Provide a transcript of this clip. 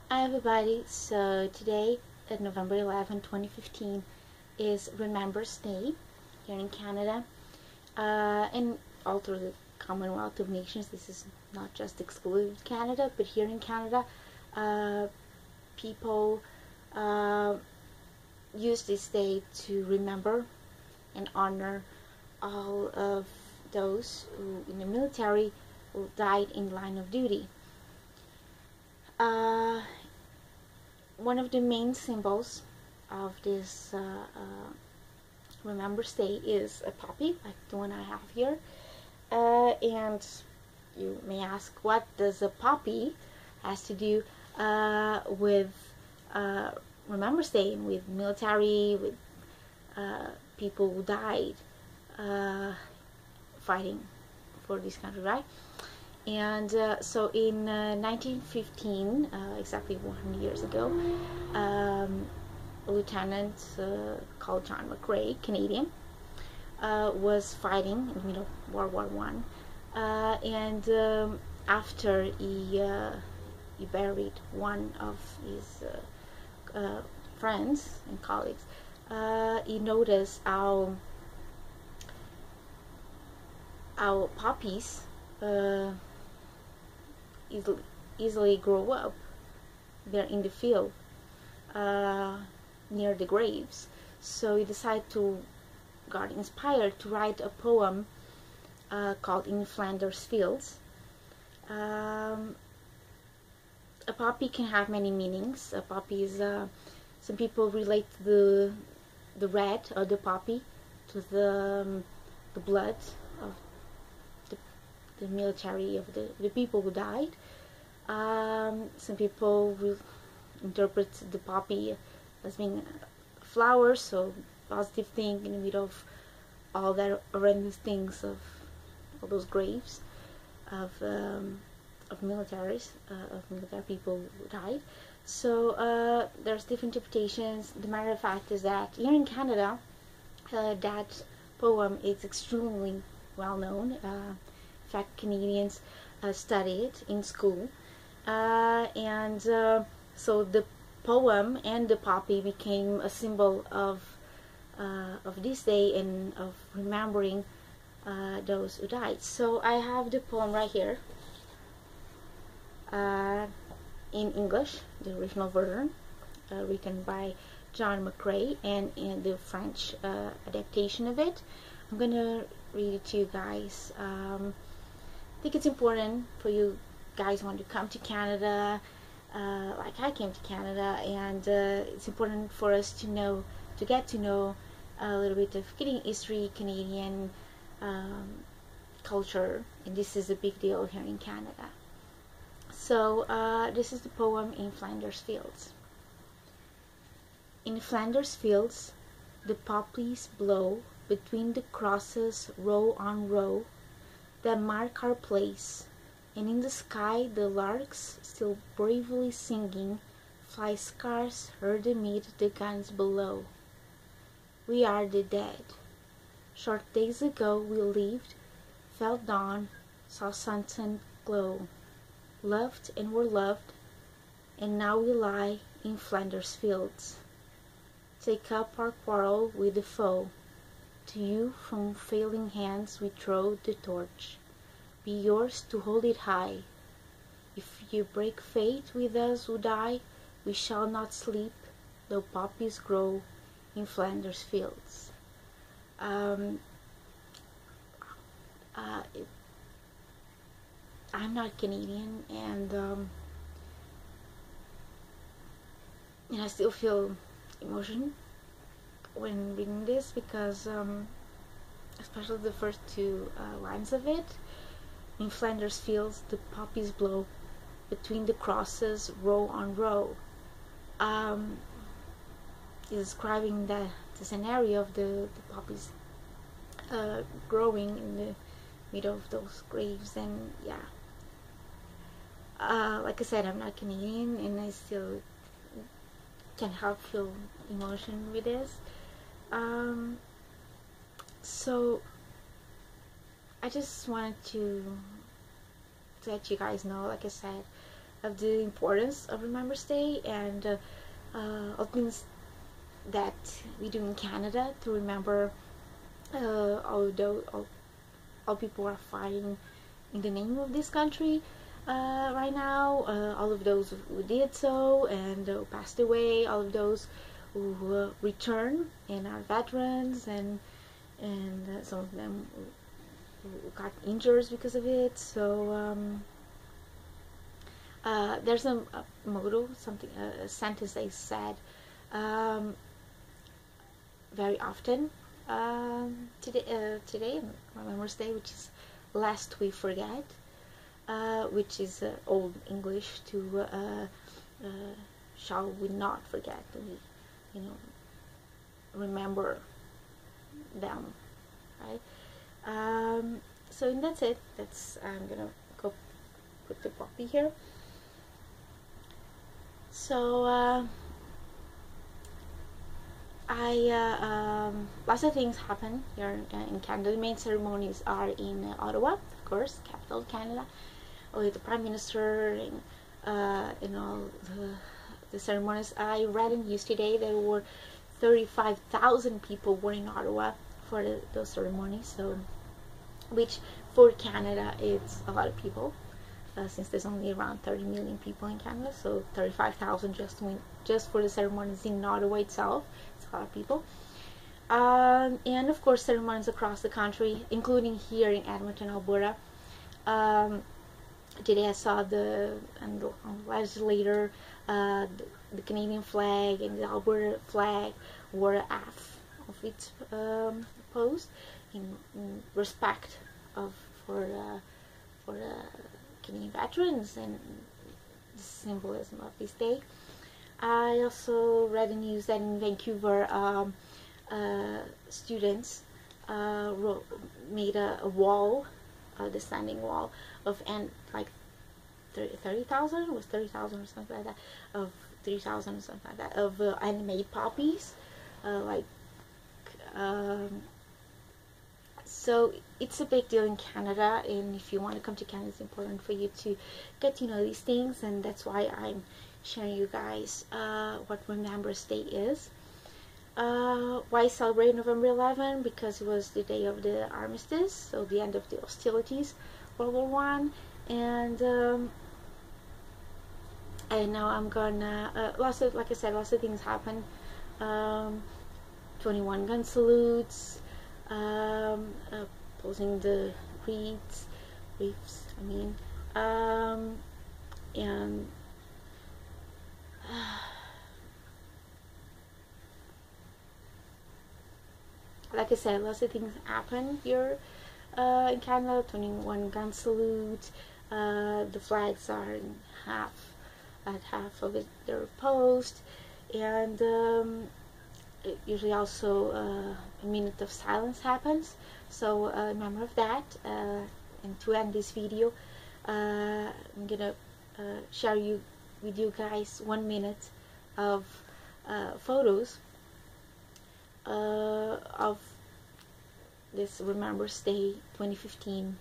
Hi everybody, so today, November 11, 2015, is Remembrance Day here in Canada, and all through the Commonwealth of Nations. This is not just exclusive to Canada, but here in Canada, people use this day to remember and honor all of those who in the military who died in line of duty. One of the main symbols of this Remembrance Day is a poppy, like the one I have here. And you may ask, what does a poppy has to do with Remembrance Day and with military, with people who died fighting for this country, right? And so in 1915, exactly 100 years ago, a lieutenant called John McCrae, Canadian, was fighting in the middle of World War One, and after he buried one of his friends and colleagues, he noticed how poppies easily grow up there in the field near the graves. So he decided to, got inspired to write a poem called In Flanders Fields. A poppy can have many meanings. A poppy is, some people relate the red of the poppy to the blood of the military, of the people who died. Some people will interpret the poppy as being a flower, so positive thing in the middle of all that horrendous things, of all those graves of military people who died. So there's different interpretations. The matter of fact is that here in Canada, that poem is extremely well known. In fact, Canadians study it in school, and so the poem and the poppy became a symbol of this day and of remembering those who died. So I have the poem right here in English, the original version, written by John McCrae, and in the French adaptation of it. I'm gonna read it to you guys. I think it's important for you guys who want to come to Canada, like I came to Canada, and it's important for us to know, to get to know a little bit of Canadian history, Canadian culture, and this is a big deal here in Canada. So this is the poem In Flanders Fields. In Flanders fields, the poppies blow between the crosses, row on row, that mark our place, and in the sky the larks, still bravely singing, fly scarce heard amid the guns below. We are the dead. Short days ago we lived, felt dawn, saw sunset glow, loved and were loved, and now we lie in Flanders fields. Take up our quarrel with the foe. To you from failing hands we throw the torch. Be yours to hold it high. If you break fate with us who die, we shall not sleep, though poppies grow in Flanders fields. I'm not Canadian, and I still feel emotion when reading this, because especially the first two lines of it. In Flanders fields, the poppies blow between the crosses, row on row. Is describing the scenario of the poppies growing in the middle of those graves. And yeah, like I said, I'm not Canadian, and I still can help feel emotion with this. So I just wanted to let you guys know, like I said, of the importance of Remembrance Day and all things that we do in Canada to remember all people are fighting in the name of this country right now. All of those who did so and passed away, all of those who return and are veterans, and some of them who got injured because of it. So there's a motto, something, a sentence they said very often today, Remembrance Day, which is "Lest we forget," which is Old English to "Shall we not forget?" We, remember them, right? So that's it. I'm gonna go put the puppy here. So lots of things happen here in Canada. The main ceremonies are in Ottawa, of course, capital of Canada, with the Prime Minister and all the ceremonies. I read in news today there were 35,000 people were in Ottawa for those ceremonies. So, which for Canada it's a lot of people, since there's only around 30 million people in Canada. So 35,000 just for the ceremonies in Ottawa itself. It's a lot of people. And of course ceremonies across the country, including here in Edmonton, Alberta. Today I saw the legislator, the Canadian flag and the Alberta flag were half of its post in respect for Canadian veterans and the symbolism of this day. I also read the news that in Vancouver, students made a wall, the standing wall of like 30,000, was 30,000 or something like that, of 3,000 or something like that, of animated poppies, so it's a big deal in Canada, and if you want to come to Canada, it's important for you to get to know these things, and that's why I'm sharing you guys what Remembrance Day is. Why celebrate November 11? Because it was the day of the armistice, so the end of the hostilities, World War I, and now I'm gonna like I said, lots of things happen. 21 gun salutes, posing the reefs, and like I said, lots of things happen here in Canada. 21 gun salute. The flags are in at half of it, their post, and usually also a minute of silence happens. So remember of that. And to end this video, I'm gonna share with you guys 1 minute of photos of this Remembrance Day 2015